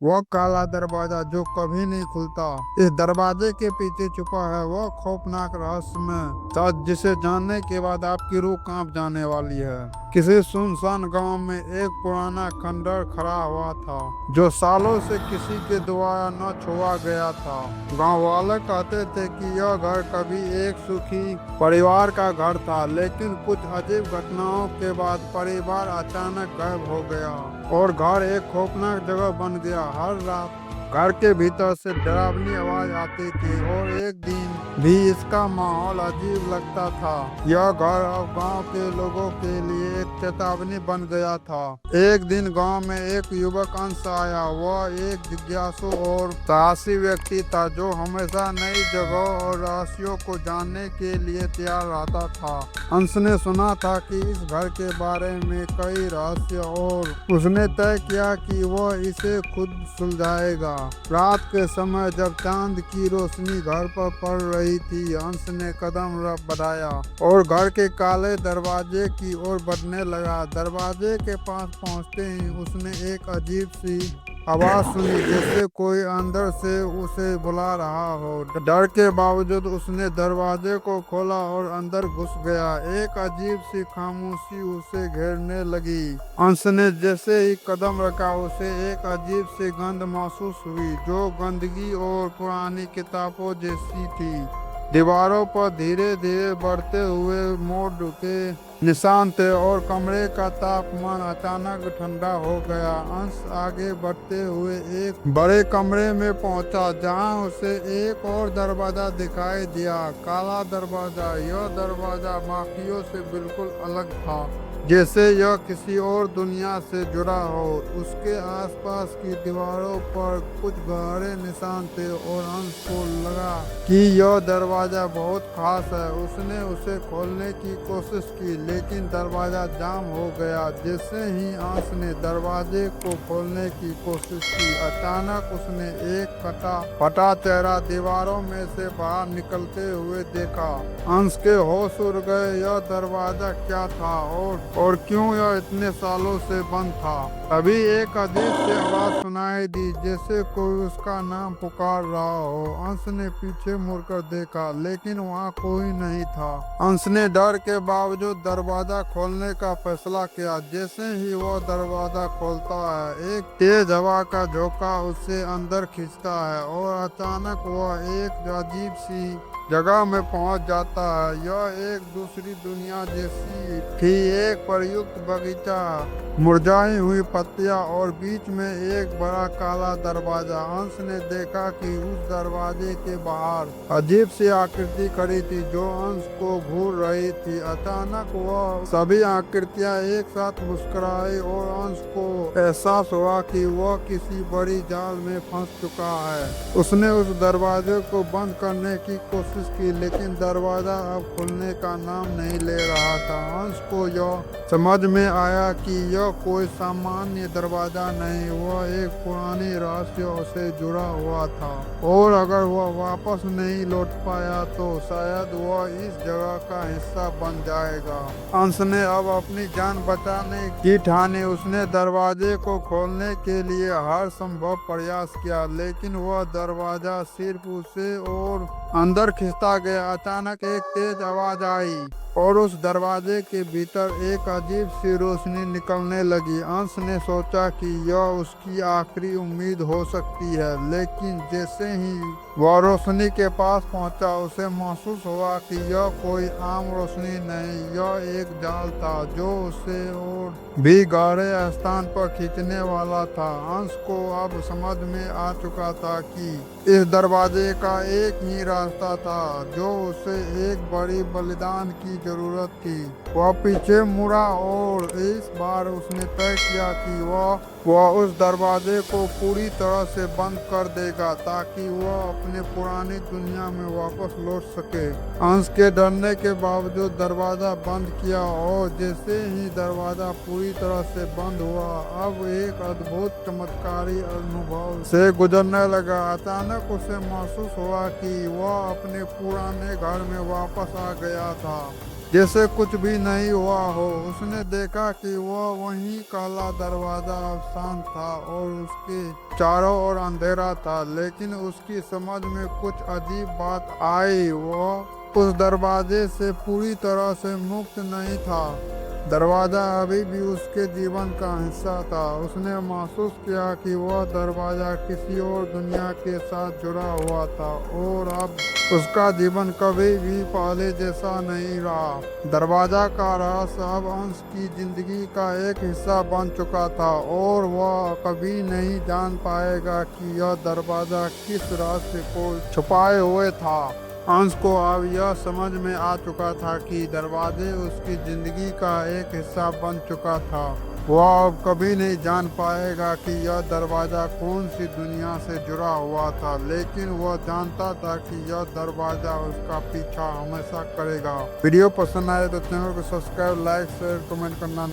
वह काला दरवाजा जो कभी नहीं खुलता। इस दरवाजे के पीछे छुपा है वह खौफनाक रहस्यमय सच जिसे जानने के बाद आपकी रूह कांप जाने वाली है। किसी सुनसान गांव में एक पुराना खंडर खड़ा हुआ था जो सालों से किसी के द्वारा न छुआ गया था। गांव वाले कहते थे कि यह घर कभी एक सुखी परिवार का घर था, लेकिन कुछ अजीब घटनाओं के बाद परिवार अचानक गायब हो गया और घर एक खौफनाक जगह बन गया। हर रात घर के भीतर से डरावनी आवाज आती थी और एक दिन भी इसका माहौल अजीब लगता था। यह घर अब गांव के लोगों के लिए एक चेतावनी बन गया था। एक दिन गांव में एक युवक अंश आया। वह एक जिज्ञासु और साहसी व्यक्ति था जो हमेशा नई जगहों और रहस्यों को जानने के लिए तैयार रहता था। अंश ने सुना था कि इस घर के बारे में कई रहस्य और उसने तय किया कि वह इसे खुद सुलझाएगा। रात के समय जब चांद की रोशनी घर पर पड़ रही थी, अंश ने कदम बढ़ाया और घर के काले दरवाजे की ओर बढ़ने लगा। दरवाजे के पास पहुंचते ही उसने एक अजीब सी आवाज सुनी, जैसे कोई अंदर से उसे बुला रहा हो। डर के बावजूद उसने दरवाजे को खोला और अंदर घुस गया। एक अजीब सी खामोशी उसे घेरने लगी। अंश ने जैसे ही कदम रखा उसे एक अजीब सी गंध महसूस हुई जो गंदगी और पुरानी किताबों जैसी थी। दीवारों पर धीरे धीरे बढ़ते हुए मोड़ के निशान थे और कमरे का तापमान अचानक ठंडा हो गया। अंश आगे बढ़ते हुए एक बड़े कमरे में पहुंचा जहां उसे एक और दरवाजा दिखाई दिया। काला दरवाजा। यह दरवाजा बाकियों से बिल्कुल अलग था, जैसे यह किसी और दुनिया से जुड़ा हो। उसके आसपास की दीवारों पर कुछ गहरे निशान थे और अंश को लगा कि यह दरवाजा बहुत खास है। उसने उसे खोलने की कोशिश की, लेकिन दरवाजा जाम हो गया। जैसे ही अंश ने दरवाजे को खोलने की कोशिश की, अचानक उसने एक कटा फटा चेहरा दीवारों में से बाहर निकलते हुए देखा। अंश के होश उड़ गए। यह दरवाजा क्या था और क्यों यह इतने सालों से बंद था। तभी एक अजीब सी आवाज सुनाई दी, जैसे कोई उसका नाम पुकार रहा हो। अंश ने पीछे मुड़कर देखा, लेकिन वहाँ कोई नहीं था। अंश ने डर के बावजूद दरवाजा खोलने का फैसला किया। जैसे ही वह दरवाजा खोलता है, एक तेज हवा का झोंका उसे अंदर खींचता है और अचानक वह एक अजीब सी जगह में पहुंच जाता है। यह एक दूसरी दुनिया जैसी थी। एक प्रयुक्त बगीचा, मुरझाई हुई पत्तियां और बीच में एक बड़ा काला दरवाजा। अंश ने देखा कि उस दरवाजे के बाहर अजीब सी आकृति खड़ी थी जो अंश को घूर रही थी। अचानक वह सभी आकृतियां एक साथ मुस्कुराई और अंश को एहसास हुआ कि वह किसी बड़ी जाल में फंस चुका है। उसने उस दरवाजे को बंद करने की कोशिश की, लेकिन दरवाजा अब खुलने का नाम नहीं ले रहा था। अंश को यह समझ में आया कि यह कोई सामान्य दरवाजा नहीं, वह एक पुरानी रहस्य से जुड़ा हुआ था और अगर वह वापस नहीं लौट पाया तो शायद वह इस जगह का हिस्सा बन जाएगा। अंश ने अब अपनी जान बचाने की ठानी। उसने दरवाजे को खोलने के लिए हर संभव प्रयास किया, लेकिन वह दरवाजा सिर्फ उसे और अंदर खिंचता गया। अचानक एक तेज आवाज आई और उस दरवाजे के भीतर एक अजीब सी रोशनी निकलने लगी। अंश ने सोचा कि यह उसकी आखिरी उम्मीद हो सकती है, लेकिन जैसे ही वह रोशनी के पास पहुंचा, उसे महसूस हुआ कि यह कोई आम रोशनी नहीं, यह एक जाल था जो उसे और भी गहरे स्थान पर खींचने वाला था। अंश को अब समझ में आ चुका था कि इस दरवाजे का एक ही रास्ता था, जो उसे एक बड़ी बलिदान की जरूरत थी। वह पीछे मुड़ा और इस बार उसने तय किया कि वह उस दरवाजे को पूरी तरह से बंद कर देगा ताकि वह अपने पुरानी दुनिया में वापस लौट सके। अंश के डरने के बावजूद दरवाजा बंद किया और जैसे ही दरवाजा पूरी तरह से बंद हुआ, अब एक अद्भुत चमत्कारी अनुभव से गुजरने लगा। अचानक उसे महसूस हुआ कि वह अपने पुराने घर में वापस आ गया था। जैसे कुछ भी नहीं हुआ हो। उसने देखा कि वह वही काला दरवाजा अब शांत था और उसके चारों ओर अंधेरा था, लेकिन उसकी समझ में कुछ अजीब बात आई। वह उस दरवाजे से पूरी तरह से मुक्त नहीं था। दरवाजा अभी भी उसके जीवन का हिस्सा था। उसने महसूस किया कि वह दरवाजा किसी और दुनिया के साथ जुड़ा हुआ था और अब उसका जीवन कभी भी पहले जैसा नहीं रहा। दरवाजा का रहस्य अब अंश की जिंदगी का एक हिस्सा बन चुका था और वह कभी नहीं जान पाएगा कि यह दरवाजा किस रहस्य को छुपाए हुए था। अंश को अब यह समझ में आ चुका था कि दरवाजे उसकी जिंदगी का एक हिस्सा बन चुका था। वह अब कभी नहीं जान पाएगा कि यह दरवाजा कौन सी दुनिया से जुड़ा हुआ था, लेकिन वह जानता था कि यह दरवाजा उसका पीछा हमेशा करेगा। वीडियो पसंद आए तो चैनल को सब्सक्राइब, लाइक, शेयर, कमेंट करना